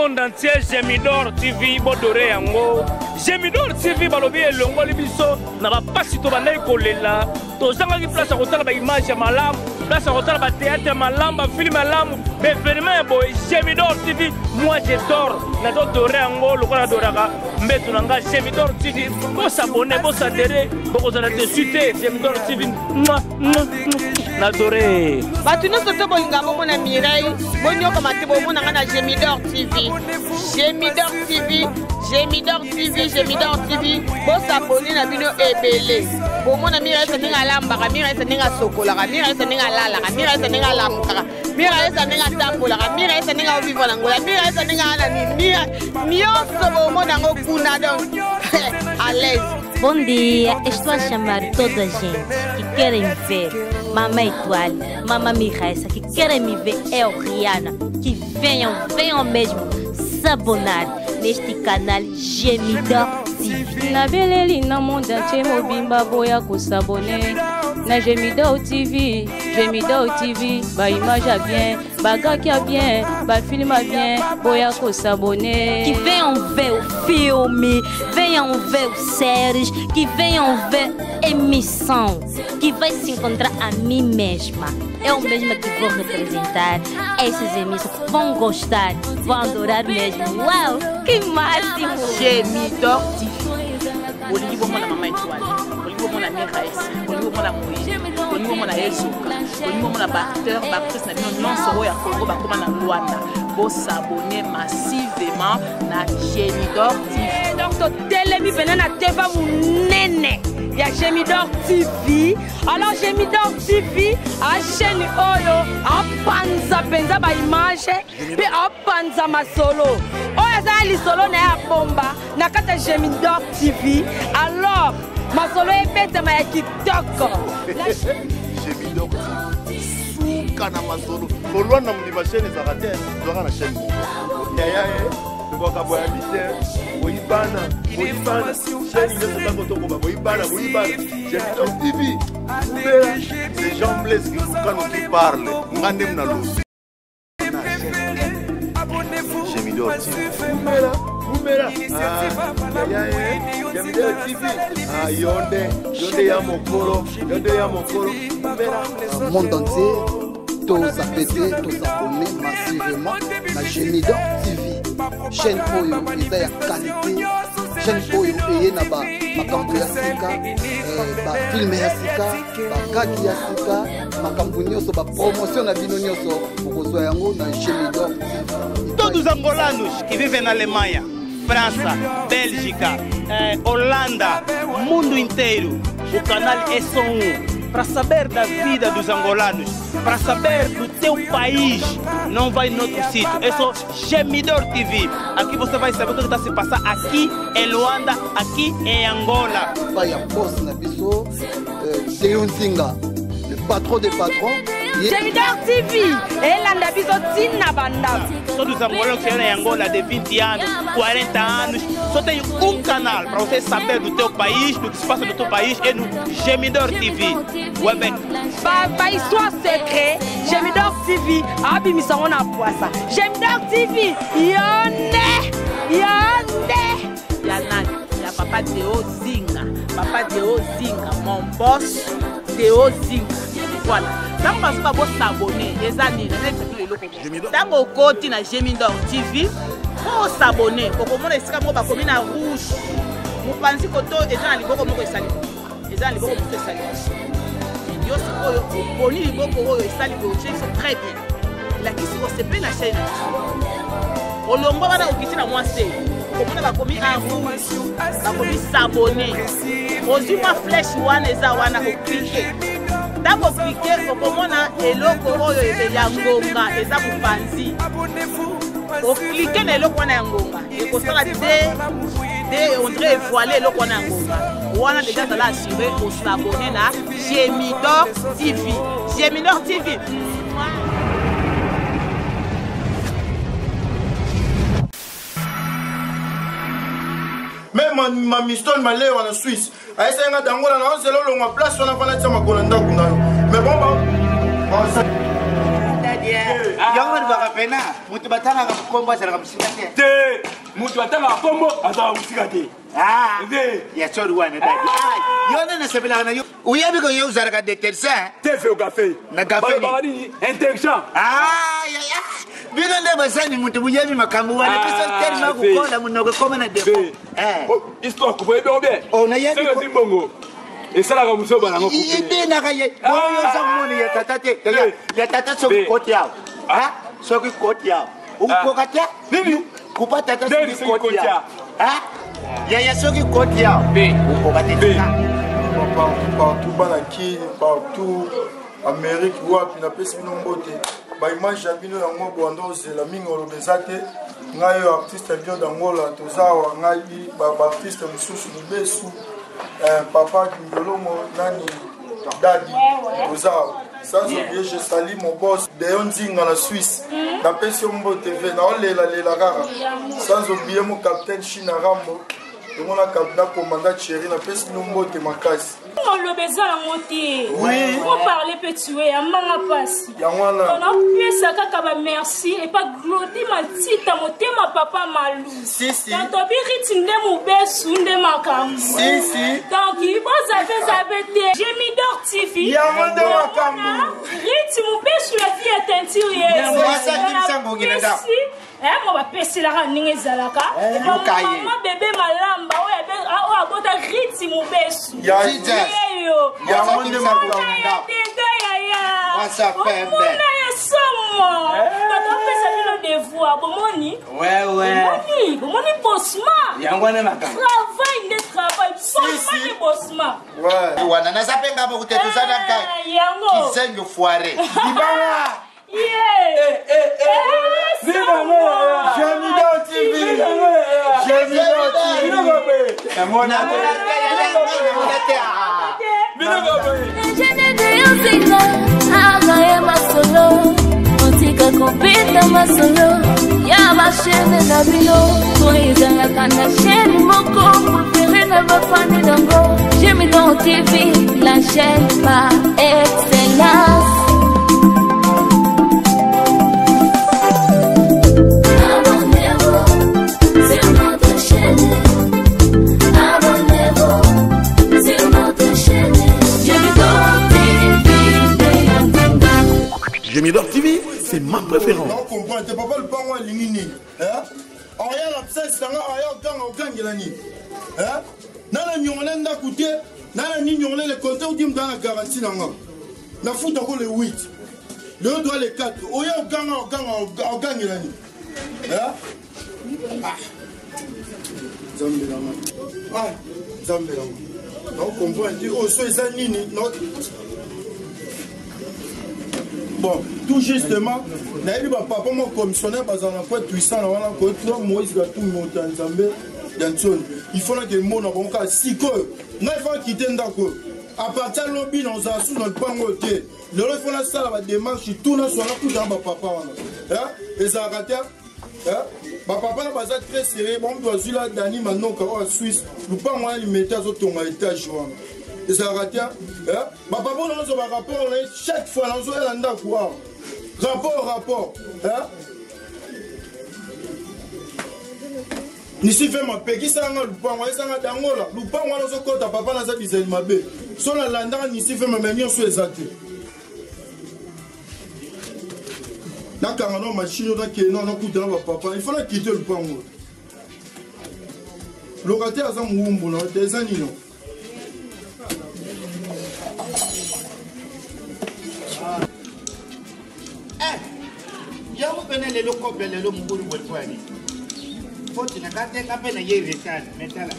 monde entier, Gemidor TV, Bodore Yango. Gemidor TV, Balobi et Longo Libiso, n'a pas si tu vas aller coller là. Tous les gens qui placent à côté de l'image à Malam, place à côté de la théâtre à Malam, film à Malam, mais vraiment, boy, Gemidor TV, moi j'adore. N'a d'autres Yango, le Kora Doraka, mais tu n'as Gemidor TV, pour s'abonner, pour s'adhérer, pour vous aller suiter, Gemidor TV, n'adoré. Batuno soto bolinga bomo na Mireille, bonyo kamati bomo na ngana Gemidor TV. Gemidor TV, Gemidor TV, Gemidor TV. Bo s'abonner na bino ebele. Bomo na Mireille saninga lamba, Mireille saninga sokola, Mireille saninga lala, Mireille saninga lamka, Mireille saninga tambola, Mireille saninga vivre l'angola, Mireille saninga na ni nyoso bomo na ngokuna donc à l'aise. Bom dia, estou a chamar toda a gente que querem ver Mamãe Étoile, Mamãe Miressa, que querem me ver, eu, Rihanna, que venham mesmo se abonar neste canal Gemidor TV. Na beleli na monde entier, mobimba boya ko s'abonner. Na Gemidor TV, ba image a bien, ba gars a bien, ba film a bien, boya ko s'abonner. Que venham ver o filme, venham ver os séries, que venham ver emissão, que vai se encontrar a mim mesma. Eu mesma que vou representar essas emissões. Vão gostar, vão adorar mesmo. Uau, que máximo! Gemidor TV. Bolingi bomo na Mamãe Étoile, bolingi bomo na Miressa, bolingi bomo na Moïse, bolingi bomo na Ezuka, bolingi bomo na Bacteur, Bactrice na bino nyonso oyo ya Congo bakoma na Luanda. Bo s'abonner massivement na Gemidor TV. Donc to telemi pena na teva munene ya Gemidor TV. Alors Gemidor TV a chaîne oyo a panza penza ba image pe a panza masolo. Oyo za li solo na ya bomba na kata Gemidor TV. Alors masolo epete ma ya kitoko. Gemidor TV. Kana masolo. Kolwana mdima chaîne za rater, doka na chaîne. Yaya tu vois ka boya bite. Boibana, chaîne de ta moto ko boibana. Gemidor TV. C'est Jean Blaise qui nous parle. Ngandem na lo. Gemidor TV. Mumera. Gemidor TV. Yonde ya mokoro. Monde entier, tous s'abonner massivement à Gemidor TV. Chaîne Oyo, ils ont qualité. Chaîne Oyo, et na ba makambu ya sika, ba film ya sika, ba kaki ya sika, makambu nyoso ba promotion na bino nyoso, bokozwa yango na Gemidor TV. Todos os angolanos que vivem na Alemanha, França, Bélgica, Holanda, mundo inteiro, o canal é só um. Para saber da vida dos angolanos, para saber do teu país, não vai em outro sítio, é só Gemidor TV. Aqui você vai saber o que está se passando aqui em Luanda, aqui em Angola. Vai a boss na biso, Deunzinga, le patron des patrons. Gemidor TV, ela na biso tina banda. Todos os angolanos que chegam em Angola de 20 anos, 40 anos, só tem um canal para você saber do teu país, do que se passa no teu país, é no Gemidor TV. Webec. Ba histoire secret, Gemidor TV, abi misongo na poisa. Gemidor TV, yonde. Ya papa Deozinga, mon boss Deozinga. Voilà. Tant que vous avez s'abonner, les années, tant que vous avez na Gemidor TV, vous s'abonner. Vous avez s'abonner na rouge. Vous pensez que tout est dans les bocaux de sali. Les dans les bocaux de sali. Yo c'est quoi? Les bocaux de sali c'est très bien. La question c'est bien la chaîne. Olombo bana okiti na mwase. Comment va commis en rouge? Va commis s'abonner. Ozu ma flèche wana eza wana ko cliquer. D'abord cliquer au moment eloko oyo ya ngonga eza mupanzi. O cliquer na eloko wana ya ngonga. E ko sala on dirait voiler eloko wana ya ngonga. Wana déjà ça l'a assuré au s'abonner na Gemidor TV. Gemidor TV. Même ma miston m'a l'air en Suisse. A essayer d'angola na c'est là on place on a pas la tama konanda kunano. Mais bon. C'est-à-dire yango ni bakapena mutu batanga kombo azala musika te mutu batanga kombo azala musika te ya tsori wana dadi yona na sebela na yo uyabi ko yo uzara ka detergent te fe o café na café ni intelligent ya bino nde basani mutu buyabi makambo wana pesa terma kukola munoko koma na depo histoire ko boye bien na yebi ko zimbongo esalaka musoba nango ide na kaye boyo za moni ya tata te ya tata so koti yao so koti yao ukoka te nini kupata tata so koti yao ya so koti yao ukoka te partout banaki partout Amérique wapi na pesi bino mbote ba image ya bino yango bondo ozela mingi olobeza te ngai artiste bio d'Angola tozawa ngai ba artiste mususu libesu papa Kindolomo nani Dadi tozawa sans oublier je salue mon boss Deon Zinga la Suisse na pesi mbo TV na olela lela kaka sans oublier mon capitaine China Rambo et mon capitaine commandant Chéri na pesi mbo te makasi on le besoin en monter. On parlait peut tuer à manga passe. On a pu ça kaka merci et pas glodi ma tita moté ma papa malou. Si. Quand on bi ritinde mu besu nde makambo. Si. Donc il vous avez j'ai mis d'or TV. Ya mande makambo. Rit mu besu la vie est intérieure. Moi ça dit ça ngongina da. Moi va pesi la raninga zalaka. Maman bébé malamba o abota rit mu besu. Ya monde makambo. What's up, baby? Bomoni bossma. Yangwana makambo. Travail de travail. Bossma bossma. Ouais. Wana na zapenga ba kutetu sana kai. Yango. Kisengo foire. Ibara. Gémidor TV. Kupita masolo ya bashene na bino toizanga kana sheni moko préféré na bafani dango Gémidor TV la chaîne par excellence. Abonnez-vous sur notre chaîne. Abonnez-vous sur notre chaîne. Gémidor TV, c'est ma préférence. Non, comprends, t'es pas le pan à l'ingini. En rien, l'absence, c'est un gang, nana nyongole nda koute nana ni nyongole le compte ou dim dans la garantie nanga na foot encore le 8 le doit les 4 oya au gang la ni Zambé la Zambé la non comprend dit oh so ça nini non bon tout justement na eu papa mon commissionnaire bazana quoi puissant na wana ko toi Moïse ga tout montant Zambé. Il faut que le monde ait un cas. Si que nous devons quitter Ndako, à partir de l'objet, nous avons sous notre banc côté. Le reste, on a ça, la démarche, tout le monde est là pour papa. Et ça a raté. Papa n'a pas très serré. On doit jouer là, Dani, maintenant, en Suisse. Nous ne pouvons pas mettre à notre étage. Et ça a raté. Papa, on a un rapport, chaque fois, on a un rapport. Nisi fait ma peki sanga lupango sanga dangola lupango na sokota papa na za design mabe so la landa nisi fait ma menyo so ezate na kanga no machine na ke no na kutana ba papa il faut la quitter lupango locataire aza muumbu na des années non yamu penele loko belelo mukuru bwetwani Foti na kate kape na ye retana metala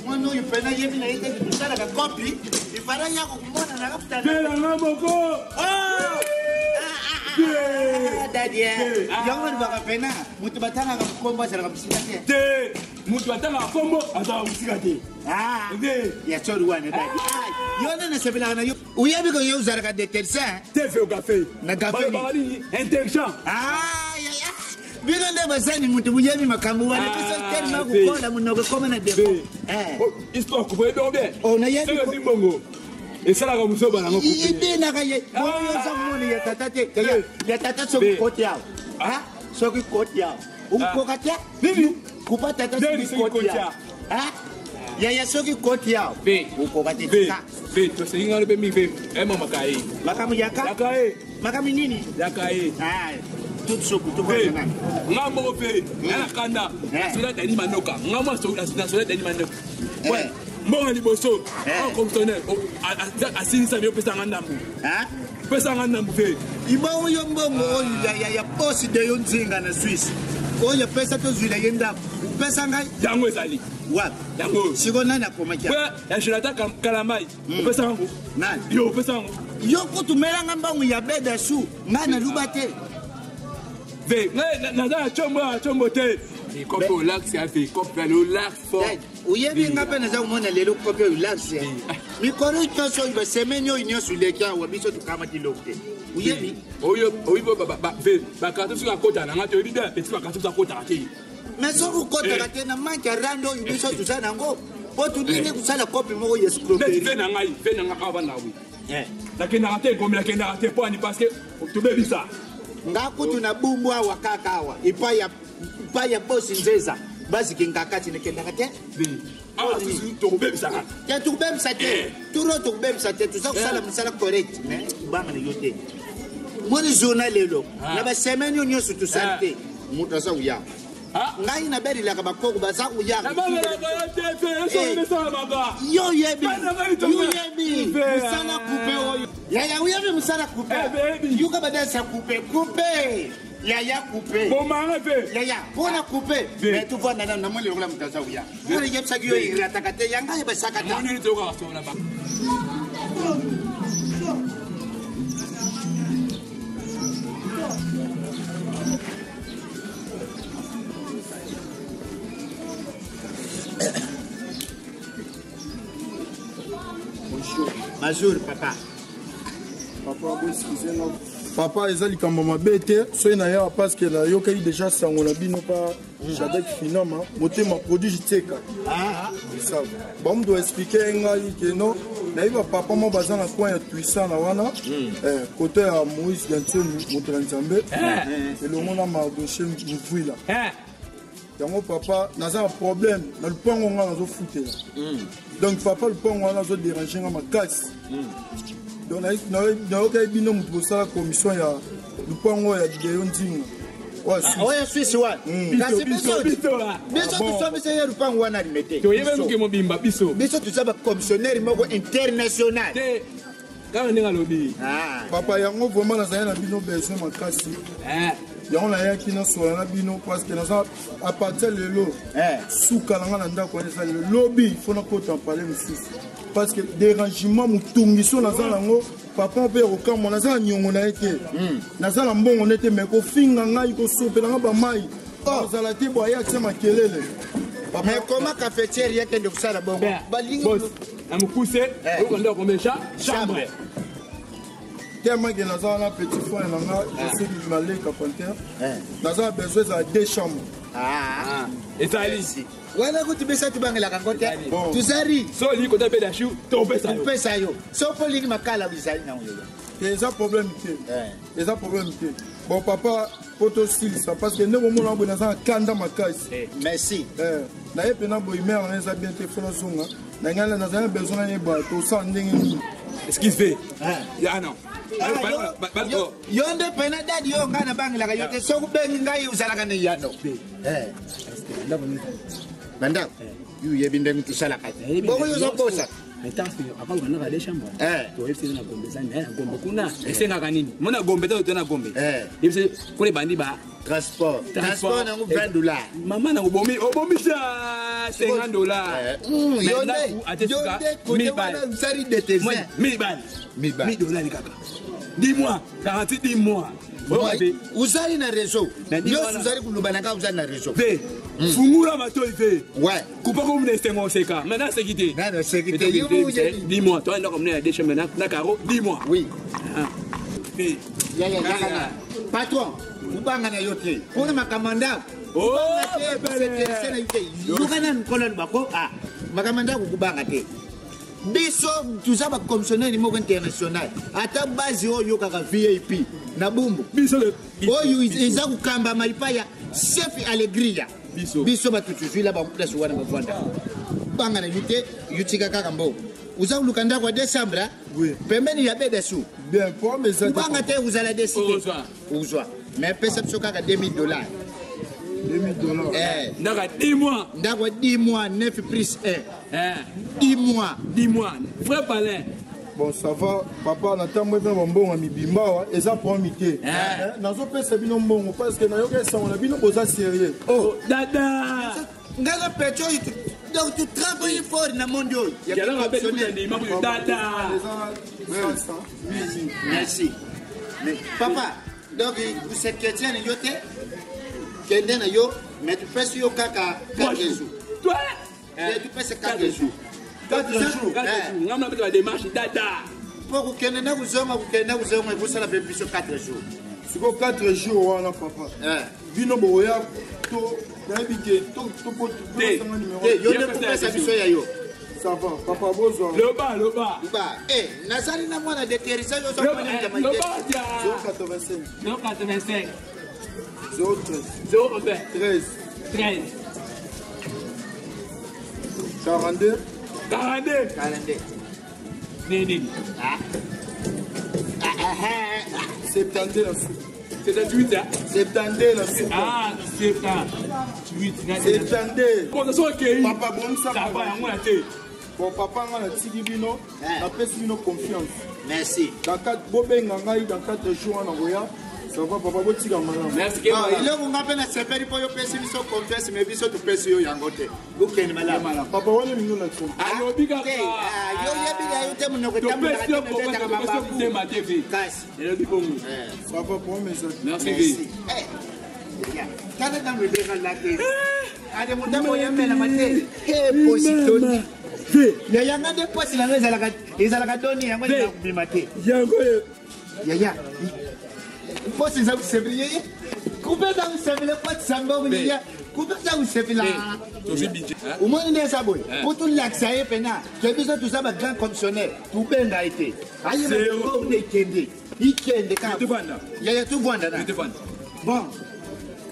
mwana yu pena ye mina ite kusala ka copy ifaranya ko kumona na kapta tela ngaboko daddy yango ni baka pena mutu batanga ka kombo sala ka musika te mutu batanga kombo azala musika te ya tsori wana daddy yona na sebela na yo uyabi ko yo uzara ka detergent te fe o café na café ni intelligent bino nde basani mutu buyebi makambo wana pesa terma kukola munoko koma na depo histoire ko boye bien na yebi ko zimbongo esalaka musoba nango ide na kaye boyo za moni ya tata te ya tata so koti yao Ah, soki kotia. Kokatia? Nini? Kupa tata soki kotia. Ah? Yaya soki kotia. Ve. Ukokati. Ve, to singa le mi ve. Ema makai. Makamu yaka? Yakai. Makami nini? Yakai. Ah. Tout soku to ve. kana. Ngamo ve. Ala kanda. Sila tani manoka. Ngamo so sila tani manoka. Ouais. Mbonga liboso. Comme tonner. Asinisa mi opesa ngandambu. Ah? Pesa ngandambu ve. Ibawo yo mbongo ya boss de yo nzinga na Swiss. Oya pesa to zwila yenda. Pesa ngai yango ezali. Wapi? Yango. Siko nani akomakia? Kwa ya Jonathan Kalamai. Pesa ngo. Nani? Yo pesa ngo. Yo kutumela ngamba mu ya beda su. Ngana lubate. Ve, na chombo te. Kope au lac, c'est à fait. Kope au lac fort. Uyebi ngapa na za umona lelo kope au lac c'est. Mikoro choso iba semenyo inyo suleka wa biso tukama tilokte. Uyebi. Oyibo ve, ba kartu suka kota na ngato yidi petit ba kartu suka kota ati. Mais so kota kate na manka rando ibiso tusana ngo. Potu nini kusala kope mo yescroquerie. Ve na nga bana wi. Lakini na ate komela kenda ate point parce que tubebisa. Ngakutu na bumbu awa kakawa. Ipaya bosi nzeza. Basi kinkakati nekenda kate. Ah, tu kubebisa. Ya tu kubebisa te. Turo tu kubebisa te. Tuza kusala msala correct, né? Bama ni yote. Mwani journal lelo. Na ba semaine yo nyosu tu sante. Mutu asa uya. Ngai na beri la kabako baza uya. Na ba la te eso ne sa baba. Yo yebi. Yo yebi. Msala coupe oyo. Ya uyebi msala coupe. Yuka badasa coupe. Yaya coupé. Bon manga fe. Yaya, bona coupé. Mais tu vois na mwele ngola mtaza uya. Pour yep sa giyo iratakate yanga yeba sakata. Moni to ka so na ba. Bonjour papa. Papa, excusez-moi. Papa eza likambo mabe te soki na yawa parce que nayokaki déjà sango na bino pa Jadek Finama motema produit jiteka bamutu explike ngai ke no nayebi papa mo baza na coin ya puissant na wana kote ya Moïse Gantioni moto na Nzambe elongo na Mardoché Mvwila yango papa naza na problème na lupango nga nazofutela donc papa lupango wana azoderange nga makasi donc nayokai bino moto kosala commission ya lupango ya Gideon Nzinga oya Swiss wana kasi biso tusombisa lupango wana limete toyebeluke mobimba biso tuzaba commissionnaire moko international kaka ndenge alobi papa yango vraiment nazali na bino besoin makasi yango nayaki nasola na bino parce que naza a partir lelo suka na nga na ndako wana eza lelo lobi fo nakota mpale mosusu parce que dérangement motungiso naza nango papa mpe kokamwa naza na niongo na ye te naza na mbongo ne te me kofinga ngai kosopelanga bamai ozala te boye atia makelele mais comment cafetière yakende kosala bongo balingi na mokuse okonda komesha chambre tellement que naza wana petit frère na nga eseki maleka panter naza besoin ezala 2 chambres ezali wana kuti besa tubangelaka ngo te tuzari so olingi kota mpe dashu topesa yo so mpo olingi makala bizali nango yo eza problème te bon papa po tosilisa parce que ndenge omona boye naza na kanda makasi merci naye mpena boye mare na eza bien te fo nazonga na ngai nazali na besoin nayeba tosala ndenge nini esquive non yo nde pena dadi yo ngai nabangelaka yo te soki ubengi ngai uzalaka ne yano bandako yu yebi ndenge tosalaka te bongo yo ozokosa akanganaka de chambre toyebiseli na gombe ezali naye na gombe kuna esengaka nini mona gombe te to na gombe yebiseli kuna ebandi ba transport nango $20 mama nango obomisa $50 $1000 kaka 10 mois 10 mois uzali na réseau nyonso uzali kulubanaka uzali na réseau fungula matoi ve kupa ko mne stengo seka maintenant sécurité 10 mois toi ndako mne de chemin na caro 10 mois oui ya patron ubanga na yote pona makamanda lukana mkono bako makamanda kukubanga te biso tuza bacommissionnaire moko international ata base oyo kaka VIP na bumbu oyo eza kukamba malipa ya chef alegria biso batutuzwila bamuplace wana bavanda banga na yute yutika kaka mbo uza kuluka ndako ya décembre pembeni ya bedesu banga te uzala décider uzwa mais pesa biso kaka $2000 Ndaka 10 mois. Ndaka 10 mois, 9 plus 1. 10 mois. 10 mois. Frère Palin. Bon, ça va, papa, na tambo pe mbongo mibimba, eza promité. Nazo pesa bino mbongo parce que na yoka ça on a bino boza sérieux. Oh, dada. Ngaza pecho donc tu travailles fort na monde yo. Ya la rappelle que dada. Merci. Mais papa, donc vous êtes chrétien yote? Kende na yo, mais tu fais yo kaka 4 jours. Toi, tu fais 4 jours. 4 jours. On a fait la démarche dada. Pour que kende na uzoma, vous ça la bénéfice 4 jours. C'est quoi 4 jours wana papa? Bino boya to nabike to yo ne peux pas s'habituer ya yo. Ça va, papa bozo. Le bas. Nazali na mwana de terisa yo so mwana de Jamaïque. 085. 013 42 Nini. 72 la suite. 78 hein? 72 la suite. Ah, 78. 72. Bon, ça ok. Papa bon ça va moi té. Bon papa nga na tiki bino, na pesi bino confiance. Merci. Dans 4 bobenga ngai dans 4 jours na goya. Ça va papa botika malamu. Merci. Il est on appelle sepeli pour yo pesi biso confiance mais biso tu pesi yo yangote. Bukeni malamu. Papa wana ningo na tso. Alo bika. Yo yebi yo te munoko tamu na tete kama babu. C'est ma TV. Kasi. Et le bon. Ça va pour mes autres. Merci. Kana dans le dégal la télé. Ade mutamo yemela matele. Positoni. Ya yanga de posi la ezalaka doni yango na kubimate. Yango ya. Posi za kusebile. Kupeza kusebile posi sambo kunya. Kupeza kusebila. Tozi budget. Umoni ndesa boy. Pour l'accès à pena. Que biso tout ça ba grand commissionnaire. Tout benga été. Ayi ba ko de kende. Ikende ka. Tu vanda. Ya tu vanda na. Tu vanda. Bon.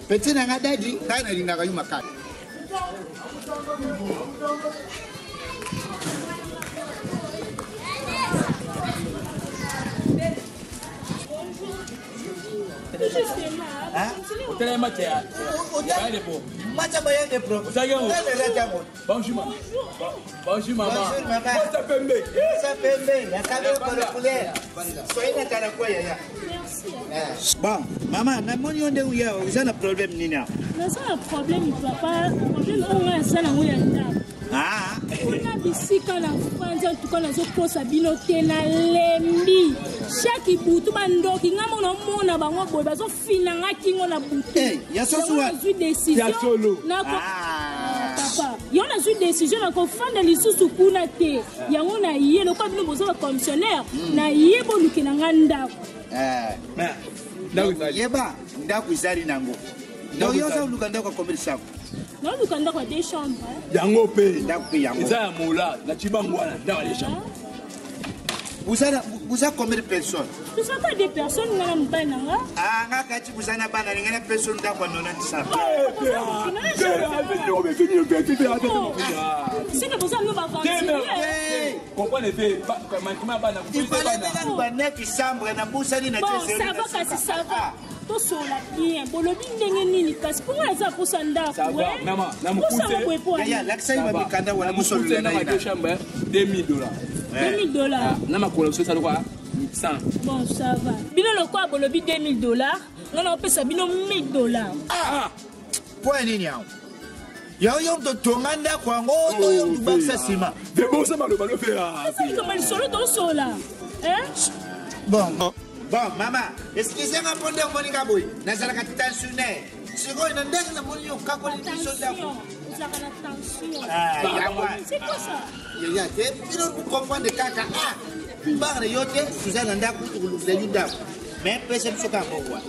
Petit na ngadaji kana linga ka yuma ka. Hôtel Matia. Matia Boya de Pro. Bonjour maman. Bonjour maman. Ça fait bien. Ça fait bien. La caméra pour le poulet. Soyez na kana kwa ya. Merci. Bon, maman, na moni onde uya, vous avez un problème nina. Na ça un problème papa, problème on a ça na uya nda. Ah. On a bisika na France en tout cas na zo posa bino te na lembi. Chaque butu bandoki ngamo na mona bango boy bazo finanga kingo na butu. Ya so suwa. Ya solo. Papa, yo na su décision na ko fanda lisusu kuna te. Yango na yé le ko bino bozo ba commissionnaire na yé boluki na nganda. Yeba ndako izali nango. Donc yo sa luka ndako commercial. Non luka ndako des chambres. Yango pe. Ndako pe yango. Eza mola na chibangwana ndako des chambres. Vous avez combien de personnes? Vous savez pas des personnes qui ont un ah, vous avez une personne qui a c'est que vous avez bon, ça va. Bino le quoi, bolobi $2000. Non, on peut ça, bino $1000. Ah! Quoi, Nina? Yo, de Tonganda, Kwango, du Bassima. De bon, ça m'a le ballon fait. C'est comme le solo dans le sol là. Hein? Bon, maman, excusez-moi pour dire Monica Boy. Nazala Katitan Suné. C'est quoi, il y a un dégât de Monica Kakoli qui sont là. C'est quoi ça? Il y a des gens qui comprennent des caca. Barre yote, Suzanne Nda kutukuza yuda. Mais pesa msoka ngogwa.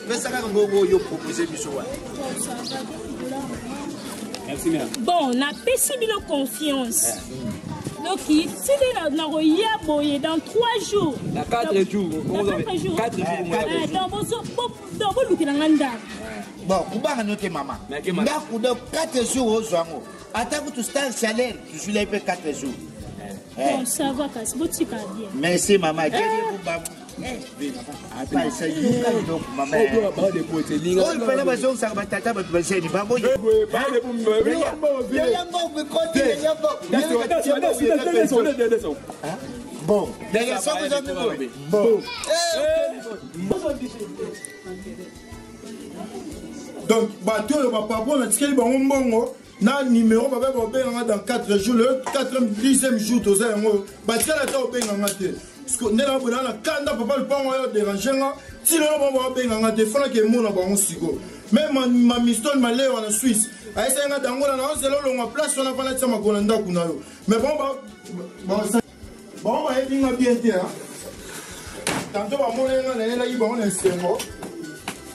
Pesa ka ngogo yo proposer bisowa. Merci bien. Bon, na pesi bino confiance. No Yoki, si tu n'as rien boyé dans 3 jours. Dans 4 jours. Dans 4 jours. 4 jours. Dans vos looks dans l'anda. Bon, on va noter maman. Dans 4 jours au soir. Attends que tu stars salaire, tu suis là 4 jours. Bon, ça va, c'est bon, tu vas bien. Merci maman. Apa ça y est donc maman. Oh, il fallait pas ça ça va tata va passer ni pas bon. Bon, d'ailleurs ça vous avez bon. Donc bateau va pas bon na tikeli bango mbongo na numéro ba ba benga dans 4 jours le 4e jour to za ngo ba tsala ta benga ngate parce que nela bona na kanda papa le pango yo déranger nga ti lo ba benga ngate fona ke mona bango siko même ma miston malé en Suisse a essayer nga dango na on zelo longa place on a fana tsama kona ndaku na yo mais bon ba edinga bien te hein tanto ba mona nga na ela yi ba on esengo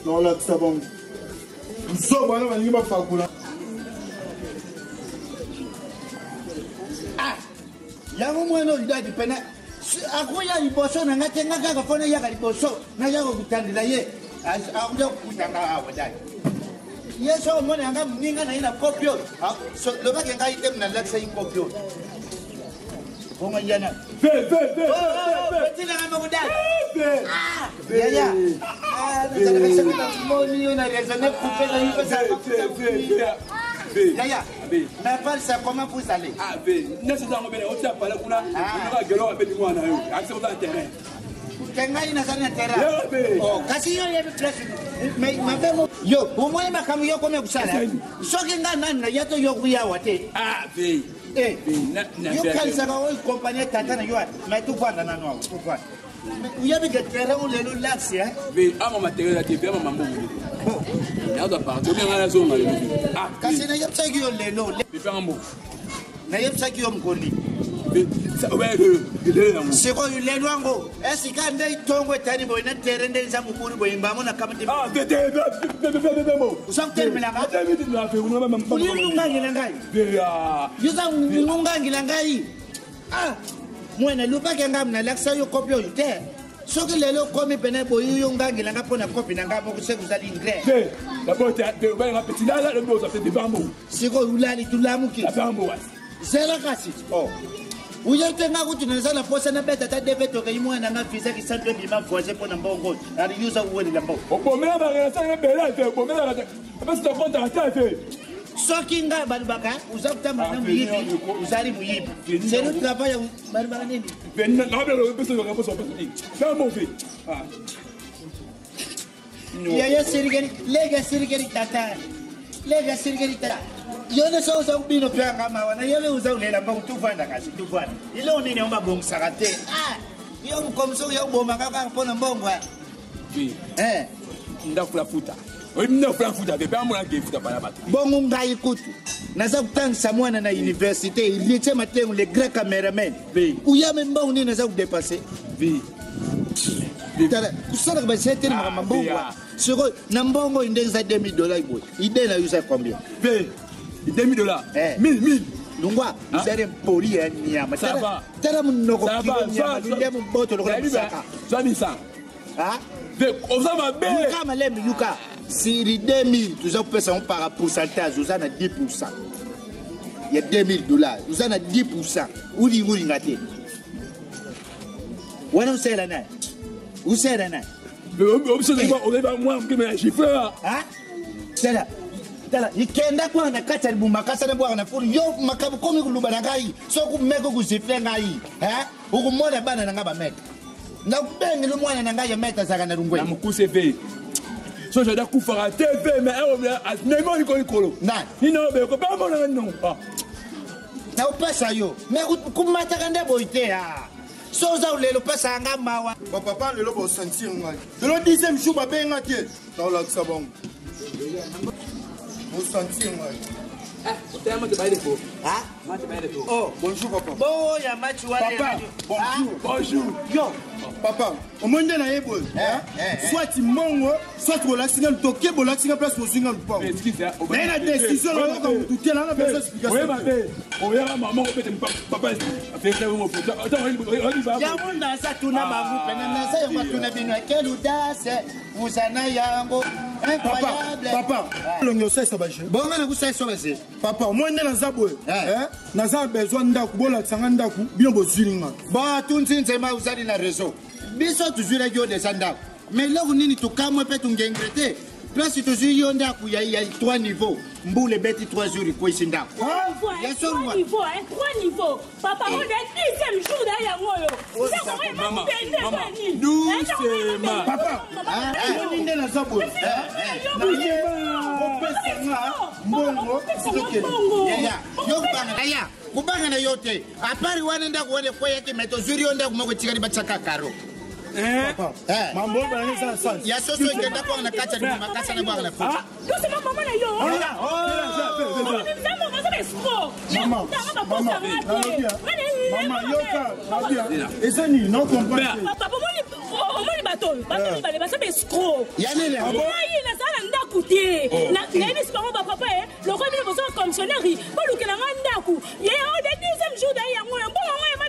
non là ça bon so bana balingi bafakula yango mwana olidadi pena akoya liboso na nga te nga kaka fona yaka liboso na yaka kutandela ye akuja kutanga awa dadi ye so omona yanga mninga na ina kopio lobake ngai te mna lakisa yi kopio bonga yana tina ngama kudadi yaya moni on a raisonné pour faire une chose Yaya, mais pas ça, comment vous allez? Ah, ben, ne sais pas comment on t'a parlé, on a gueulé avec moi, on a un terrain. Kengai na sana terrain. Oh, kasi yo ya place. Mais yo, au moins ma kamu yo comme kusala. So kenga nana yato yo kuya wate. Ah, ben. Yo kalisa ka o compagnie tata na yo, mais tu vois na no, tu vois. Vous avez des terrains où les loups l'axe, hein? Oui, à mon matériel, la TV, ma maman. Il doit pardonner à la zone. Ah, kasi na yap sa kiyo les loups. Il fait un mot. Na yap sa kiyo mkoli. C'est quoi les loups? Est-ce qu'il y a des tongs et tani boy na terrain des amours boy mbamo na kamati. Ah, vous savez terminer là? Vous lui nungangi langai. Vous savez nungangi langai. Ah. Moi na lupa kenga mna laksa yo copie yo te soki lelo komi pene boyi yo ngangi langa pona copie nanga mo kuse kuzali ingre la bote de ba nga petit là le bo ça fait des bambou siko ulali tulamuki la bambou zela kasi oh uya tenga kuti nazala posa na beta ta deveto ke imwe na visa ki santo bima voisin pona mbongo ali user uwe la mbo opomela ba nga sa bela te opomela parce que compte à tête Sokinga barubaka uzakutama na muyibi uzali muyibi c'est le travail barubaka nini ben na ba beso nga boso petit ça mon fait ah ya sirigeri lega sirigeri tata yone so so bino pya ngama wana yele uzaulela mba utuvanda kasi tuvanda ile onene omba bongsaka te ah yo mkomso yo boma kaka pona mbongo ndafula futa Bongo ngai kutu naza kutangisa mwana na université iliche matengo les grands cameramen uyame mbongo ni naza kudepasser tala kusala kwa sete ni mbongo siko na mbongo indeza $2000 boy ide na yusa combien $2000 1000 lungwa usere poli ya nyama tala mnoko kilo nyama ndemo boto lokala bisaka ah yuka malem yuka Siri 2000, tu as payé ça par pourcentage, vous avez 10%. Il y a $2000, vous avez 10%. Où dit vous n'avez pas? Où c'est la naine? Où c'est la naine? On est pas moi qui me chiffre. Ah? C'est là. Il kenda kwa na kata buma kasa na bwa na fulu yo makabu komi kuluba na ngai so ku meko ku sifle ngai ukumona bana na ngaba meka na bengi lu mwana na ngai ya meta saka na rungwe na mukuse ve so je dois couper TV mais même on est colo na non mais pas mon non na upesa yo mais kumata kande boite ah so za ulelo pesa nga mawa papa lelo bo sentir ngai de le 10e jour ba benga tie dans la sabon bo sentir ngai ah o tema de baile ko ah Oh, bonjour papa. Bon, ya match Papa, bonjour. Yo, papa, au moins na yebo. Soit mongo, soit relaxinga le toke, relaxinga place mozinga le port. Mais la décision là comme tout est là, on a besoin d'explication. On verra maman peut-être papa fait faire mon photo. Attends, ya munda sa tuna bangu pena na sa yo tuna bino quelle audace vous ana yango incroyable. Papa, longo ça ça baje. Bon na ku ça ça baje. Papa, moi na zabo. Naza besoin ndaku bola tsanga ndaku bien bozilinga. Ba tunzi nzema uzali na réseau. Biso toujours yo des ndaku. Mais là nini tukamwe pe tungengrete. Place toujours yo ndaku ya 3 niveaux. Mboule beti 3 jours ko isinda. Ya sur 3 niveaux. Papa, on est 10e jour derrière moi. Maman, doucement. Papa, on est na zabo. Mbongo, kubanga na yote apari wanenda kuone kwa yake meto zuri onda kumako chikari bachaka karo mambo bana sana sana ya soso ngenda kwa na kacha ni makasa na bwana futa Tusi mama na yo Maman, yoka, ezani non comprendre. Papa, omoni baton, baton bale basa be escroc. Yani le abo. Ayi na sala ndaku te. Na ni spango ba papa le revenu besoin commissionnaire, pas lu que la ndaku. Ya o de 10e jour d'ailleurs ngo mbo ngo ma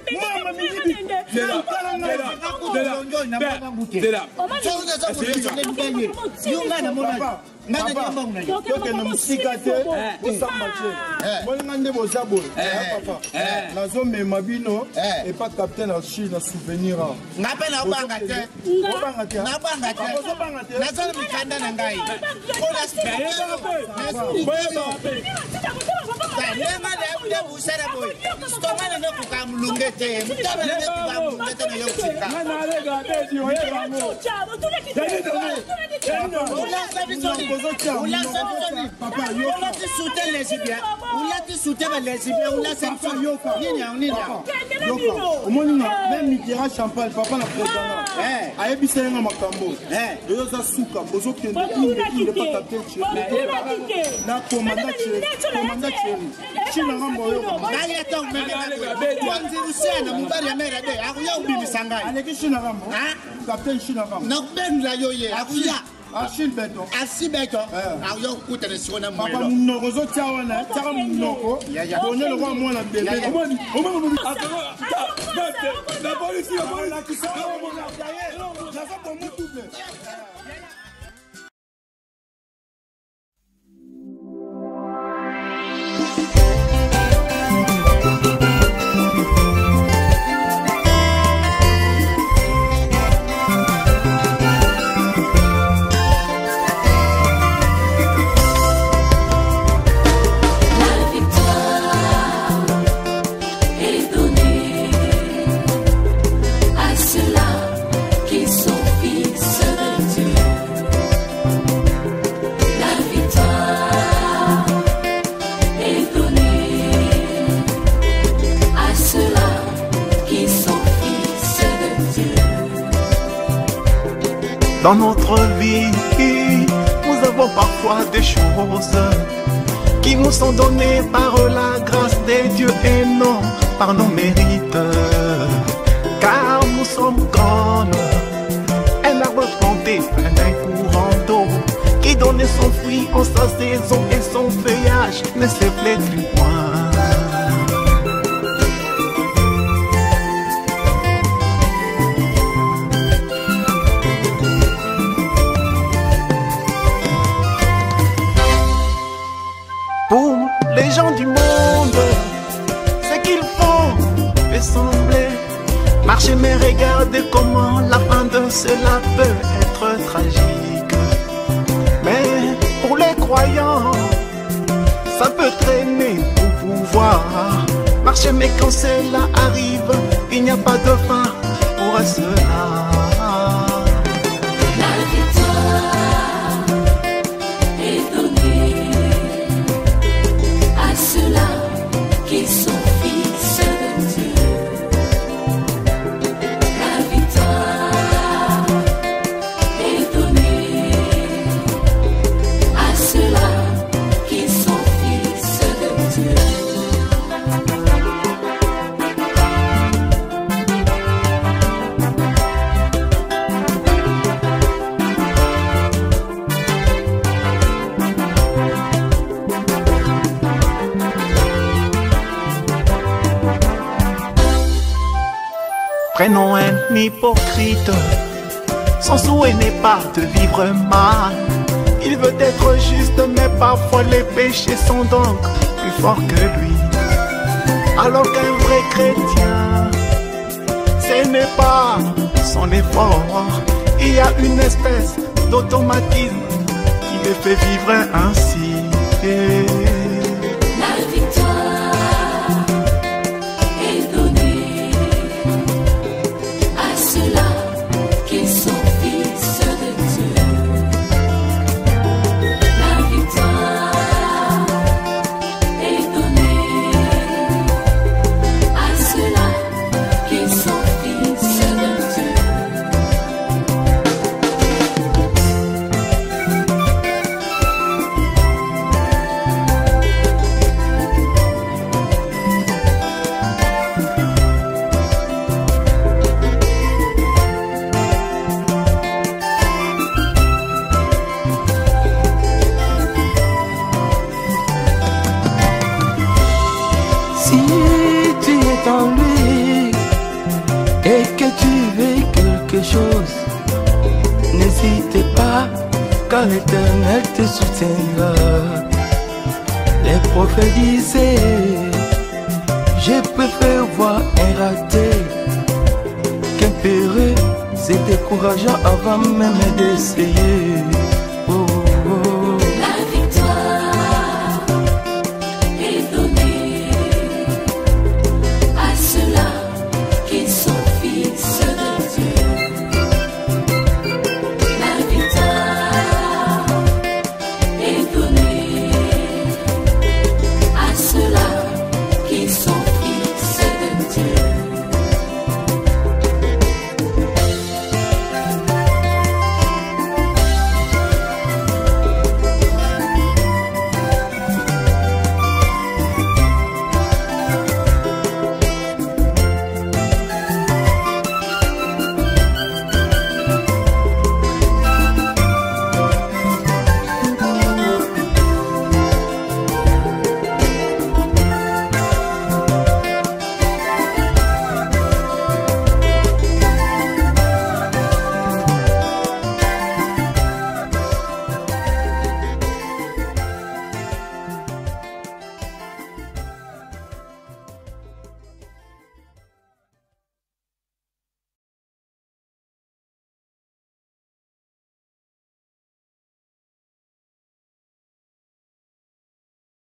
Achille Beton. Achille Beton. Alors, yo kuta de sona mo. Papa munoko zo tiawana, tiara munoko. Donner le roi moi la bébé. La police la qui ça. La va pour moi double. Dans notre vie, nous avons parfois des choses qui nous sont données par la grâce des dieux et non par nos mérites. Car nous sommes comme un arbre planté près d'un courant d'eau qui donne son fruit en sa saison et son feuillage ne se flétrit point. Pour les gens du monde, ce qu'ils font peut sembler marcher, mais regardez comment la fin de cela peut être tragique. Mais pour les croyants, ça peut traîner pour pouvoir marcher, mais quand cela arrive, il n'y a pas de fin pour cela. Prenons un hypocrite, son souhait n'est pas de vivre mal. Il veut être juste, mais parfois les péchés sont donc plus forts que lui. Alors qu'un vrai chrétien, ce n'est pas son effort. Il y a une espèce d'automatisme qui le fait vivre ainsi. La victoire est donnée à ceux-là qui sont fils de Dieu. La victoire est donnée à ceux-là qui sont fils de Dieu. Si tu es en lui et que tu veux quelque chose, n'hésite pas, car l'Éternel te soutiendra. Les prophètes disaient, je préfère voir un raté qu'un peureux se décourageant avant même d'essayer.